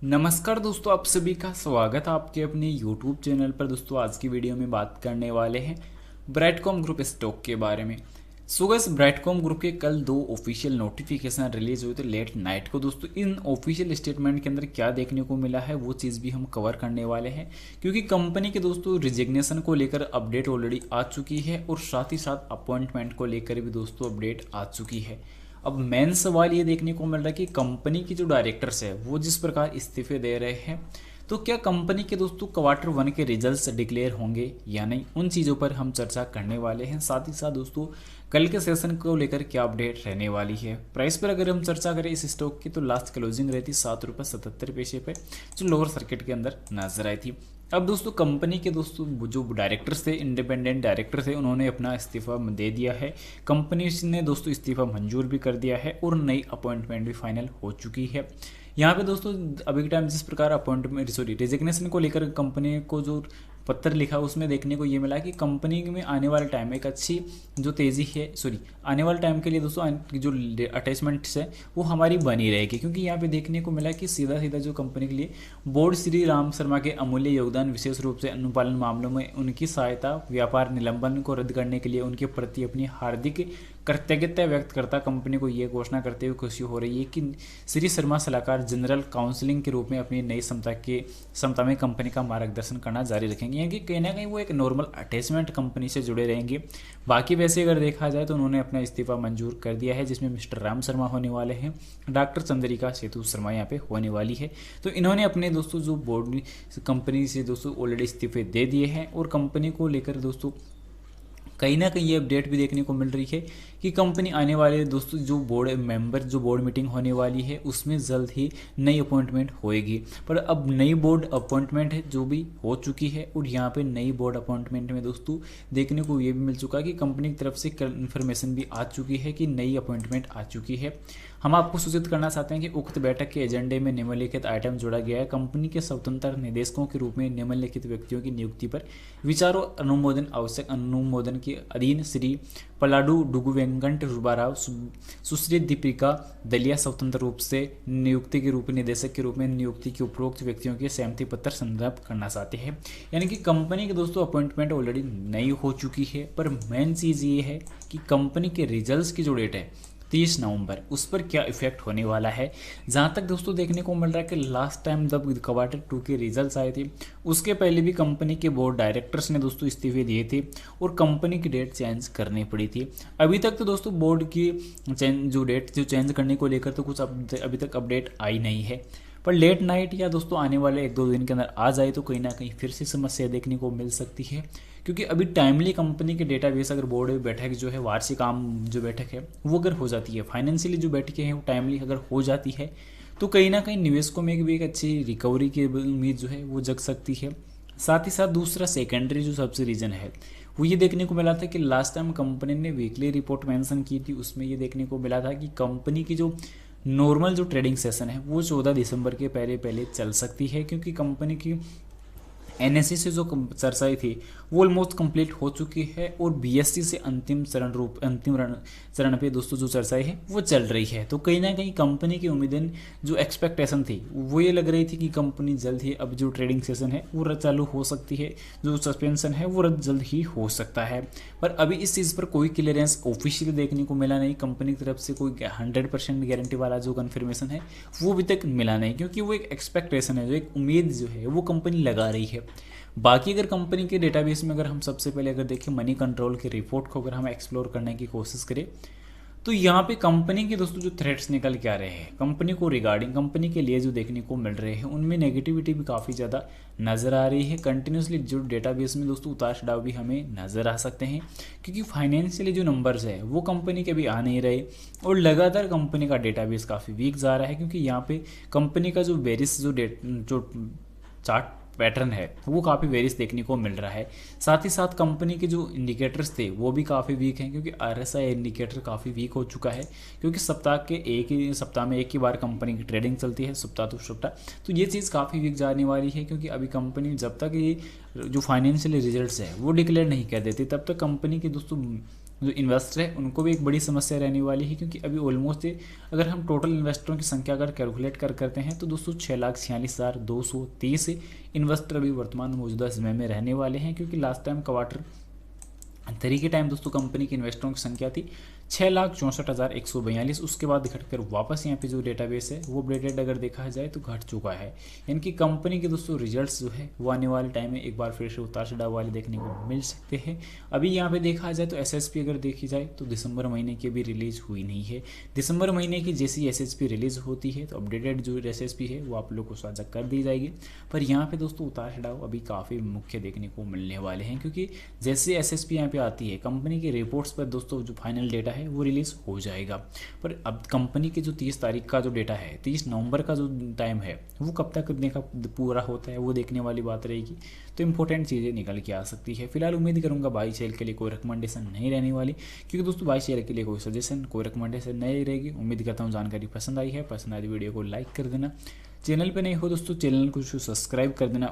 नमस्कार दोस्तों, आप सभी का स्वागत है आपके अपने YouTube चैनल पर। दोस्तों आज की वीडियो में बात करने वाले हैं ब्राइटकॉम ग्रुप स्टॉक के बारे में। सो गाइस, ब्राइटकॉम ग्रुप के कल दो ऑफिशियल नोटिफिकेशन रिलीज हुए थे लेट नाइट को। दोस्तों इन ऑफिशियल स्टेटमेंट के अंदर क्या देखने को मिला है वो चीज़ भी हम कवर करने वाले हैं, क्योंकि कंपनी के दोस्तों रिजिग्नेशन को लेकर अपडेट ऑलरेडी आ चुकी है और साथ ही साथ अपॉइंटमेंट को लेकर भी दोस्तों अपडेट आ चुकी है। अब मेन सवाल ये देखने को मिल रहा है कि कंपनी की जो डायरेक्टर्स है वो जिस प्रकार इस्तीफे दे रहे हैं, तो क्या कंपनी के दोस्तों Q1 के रिजल्ट्स डिक्लेयर होंगे या नहीं, उन चीज़ों पर हम चर्चा करने वाले हैं। साथ ही साथ दोस्तों कल के सेशन को लेकर क्या अपडेट रहने वाली है। प्राइस पर अगर हम चर्चा करें इस स्टॉक की, तो लास्ट क्लोजिंग रही थी ₹7.77 पे, जो लोअर सर्किट के अंदर नजर आई थी। अब दोस्तों कंपनी के दोस्तों जो डायरेक्टर्स थे, इंडिपेंडेंट डायरेक्टर थे, उन्होंने अपना इस्तीफा दे दिया है। कंपनी ने दोस्तों इस्तीफा मंजूर भी कर दिया है और नई अपॉइंटमेंट भी फाइनल हो चुकी है। यहाँ पे दोस्तों अभी के टाइम जिस प्रकार अपॉइंटमेंट रिजिग्नेशन को लेकर कंपनी को जो पत्र लिखा उसमें देखने को ये मिला कि कंपनी में आने वाले टाइम एक अच्छी जो तेज़ी है, आने वाले टाइम के लिए दोस्तों जो अटैचमेंट्स है वो हमारी बनी रहेगी, क्योंकि यहाँ पे देखने को मिला कि सीधा सीधा जो कंपनी के लिए बोर्ड श्री राम शर्मा के अमूल्य योगदान, विशेष रूप से अनुपालन मामलों में उनकी सहायता, व्यापार निलंबन को रद्द करने के लिए उनके प्रति अपनी हार्दिक कृतज्ञता व्यक्त करता कंपनी को ये घोषणा करते हुए खुशी हो रही है कि श्री शर्मा सलाहकार जनरल काउंसलिंग के रूप में अपनी नई क्षमता में कंपनी का मार्गदर्शन करना जारी रखेंगे। यानी कि कहीं ना कहीं वो एक नॉर्मल अटैचमेंट कंपनी से जुड़े रहेंगे। बाकी वैसे अगर देखा जाए तो उन्होंने अपना इस्तीफा मंजूर कर दिया है, जिसमें मिस्टर राम शर्मा होने वाले हैं, डॉक्टर चंद्रिका सेतु शर्मा यहाँ पे होने वाली है। तो इन्होंने अपने दोस्तों जो बोर्ड कंपनी से दोस्तों ऑलरेडी इस्तीफे दे दिए हैं और कंपनी को लेकर दोस्तों कहीं ना कहीं ये अपडेट भी देखने को मिल रही है कि कंपनी आने वाले दोस्तों जो बोर्ड मीटिंग होने वाली है उसमें जल्द ही नई अपॉइंटमेंट होएगी। पर अब नई बोर्ड अपॉइंटमेंट है जो भी हो चुकी है, और यहाँ पे नई बोर्ड अपॉइंटमेंट में दोस्तों देखने को ये भी मिल चुका है कि कंपनी की तरफ से इन्फॉर्मेशन भी आ चुकी है कि नई अपॉइंटमेंट आ चुकी है। हम आपको सूचित करना चाहते हैं कि उक्त बैठक के एजेंडे में निम्नलिखित आइटम जोड़ा गया है। कंपनी के स्वतंत्र निदेशकों के रूप में निम्नलिखित व्यक्तियों की नियुक्ति पर विचार और अनुमोदन आवश्यक अनुमोदन के अधीन श्री पलाडू डुगु वेंकट रुबाराव, सुश्री दीपिका दलिया स्वतंत्र रूप से नियुक्ति के रूप में निदेशक के रूप में नियुक्ति के उपरोक्त व्यक्तियों के सहमति पत्र संदर्भ करना चाहते हैं। यानी कि कंपनी के दोस्तों अपॉइंटमेंट ऑलरेडी नई हो चुकी है, पर मेन चीज़ ये है कि कंपनी के रिजल्ट्स की जो डेट है 30 नवंबर, उस पर क्या इफेक्ट होने वाला है। जहाँ तक दोस्तों देखने को मिल रहा है कि लास्ट टाइम जब Q2 के रिजल्ट्स आए थे उसके पहले भी कंपनी के बोर्ड डायरेक्टर्स ने दोस्तों इस्तीफे दिए थे और कंपनी की डेट चेंज करनी पड़ी थी। अभी तक तो दोस्तों बोर्ड की डेट चेंज करने को लेकर तो कुछ अभी तक अपडेट आई नहीं है, पर लेट नाइट या दोस्तों आने वाले 1-2 दिन के अंदर आ जाए तो कहीं ना कहीं फिर से समस्या देखने को मिल सकती है। क्योंकि अभी टाइमली कंपनी के डेटाबेस अगर बोर्ड बैठक जो है वार्षिक आम जो बैठक है वो अगर हो जाती है, फाइनेंशियली जो बैठकें हैं वो टाइमली अगर हो जाती है, तो कहीं ना कहीं निवेशकों में भी एक अच्छी रिकवरी की उम्मीद जो है वो जग सकती है। साथ ही साथ दूसरा सेकेंडरी जो सबसे रीजन है वो ये देखने को मिला था कि लास्ट टाइम कंपनी ने वीकली रिपोर्ट मेंशन की थी, उसमें ये देखने को मिला था कि कंपनी की जो नॉर्मल जो ट्रेडिंग सेशन है वो 14 दिसंबर के पहले चल सकती है, क्योंकि कंपनी की एनएससी से जो चर्चाएं थी वो ऑलमोस्ट कंप्लीट हो चुकी है और बीएससी से अंतिम चरण पे दोस्तों जो चर्चाएं है वो चल रही है। तो कहीं ना कहीं कंपनी की उम्मीदें जो एक्सपेक्टेशन थी वो ये लग रही थी कि कंपनी जल्द ही अब जो ट्रेडिंग सेशन है वो चालू हो सकती है, जो सस्पेंशन है वो जल्द ही हो सकता है। पर अभी इस चीज़ पर कोई क्लियरेंस ऑफिशियली देखने को मिला नहीं, कंपनी की तरफ से कोई 100% गारंटी वाला जो कन्फर्मेशन है वो अभी तक मिला नहीं, क्योंकि वो एक एक्सपेक्टेशन है, जो एक उम्मीद जो है वो कंपनी लगा रही है। बाकी अगर कंपनी के डेटाबेस में अगर हम सबसे पहले अगर देखें मनी कंट्रोल के रिपोर्ट को अगर हम एक्सप्लोर करने की कोशिश करें, तो यहाँ पे कंपनी के दोस्तों जो थ्रेट्स निकल के आ रहे हैं कंपनी को रिगार्डिंग कंपनी के लिए जो देखने को मिल रहे हैं उनमें नेगेटिविटी भी काफ़ी ज़्यादा नज़र आ रही है। कंटिन्यूसली जो डेटाबेस में दोस्तों उतार चढ़ाव भी हमें नज़र आ सकते हैं, क्योंकि फाइनेंशियली जो नंबर्स है वो कंपनी के भी आ नहीं रहे और लगातार कंपनी का डेटाबेस काफ़ी वीक जा रहा है, क्योंकि यहाँ पे कंपनी का जो वेरिस जो चार्ट पैटर्न है वो काफ़ी वेरिस देखने को मिल रहा है। साथ ही साथ कंपनी के जो इंडिकेटर्स थे वो भी काफ़ी वीक हैं, क्योंकि आरएसआई इंडिकेटर काफ़ी वीक हो चुका है, क्योंकि सप्ताह में एक ही बार कंपनी की ट्रेडिंग चलती है, सप्ताह टू सप्ताह। तो ये चीज़ काफ़ी वीक जाने वाली है, क्योंकि अभी कंपनी जब तक ये जो फाइनेंशियल रिजल्ट्स है वो डिक्लेयर नहीं कर देती तब तक कंपनी के दोस्तों जो इन्वेस्टर है उनको भी एक बड़ी समस्या रहने वाली है, क्योंकि अभी ऑलमोस्ट अगर हम टोटल इन्वेस्टरों की संख्या अगर कैलकुलेट करते हैं तो दोस्तों 6,46,230 इन्वेस्टर अभी वर्तमान मौजूदा समय में रहने वाले हैं, क्योंकि लास्ट टाइम क्वार्टर 3 के टाइम दोस्तों कंपनी के इन्वेस्टरों की संख्या थी 6,64,142। उसके बाद घटकर वापस यहाँ पे जो डेटाबेस है वो अपडेटेड अगर देखा जाए तो घट चुका है। यानी कि कंपनी के दोस्तों रिजल्ट्स जो है वो आने वाले टाइम में एक बार फिर से उतार चढ़ाव वाले देखने को मिल सकते हैं। अभी यहाँ पे देखा जाए तो एसएसपी अगर देखी जाए तो दिसंबर महीने की भी रिलीज हुई नहीं है। दिसंबर महीने की जैसी एसएसपी रिलीज होती है तो अपडेटेड जो एसएसपी है वो आप लोग को साझा कर दी जाएगी। पर यहाँ पे दोस्तों उतार चढ़ाव अभी काफ़ी मुख्य देखने को मिलने वाले हैं, क्योंकि जैसे एसएसपी यहाँ पे आती है कंपनी के रिपोर्ट्स पर दोस्तों जो फाइनल डेटा है वो रिलीज हो जाएगा। पर अब कंपनी के जो 30 तारीख का जो डेटा है, 30 नवंबर का जो टाइम है वो कब तक देखा पूरा होता है वो देखने वाली बात रहेगी। तो इंपॉर्टेंट चीज़ें निकल के आ सकती है। फिलहाल उम्मीद करूंगा बाई सेल के लिए कोई रिकमेंडेशन नहीं रहने वाली, क्योंकि दोस्तों बाई सेल के लिए कोई सजेशन कोई रिकमेंडेशन नहीं रहेगी। उम्मीद करता हूँ जानकारी पसंद आई है। पसंद आई तो वीडियो को लाइक कर देना, चैनल पे नहीं हो दोस्तों चैनल को सब्सक्राइब कर देना।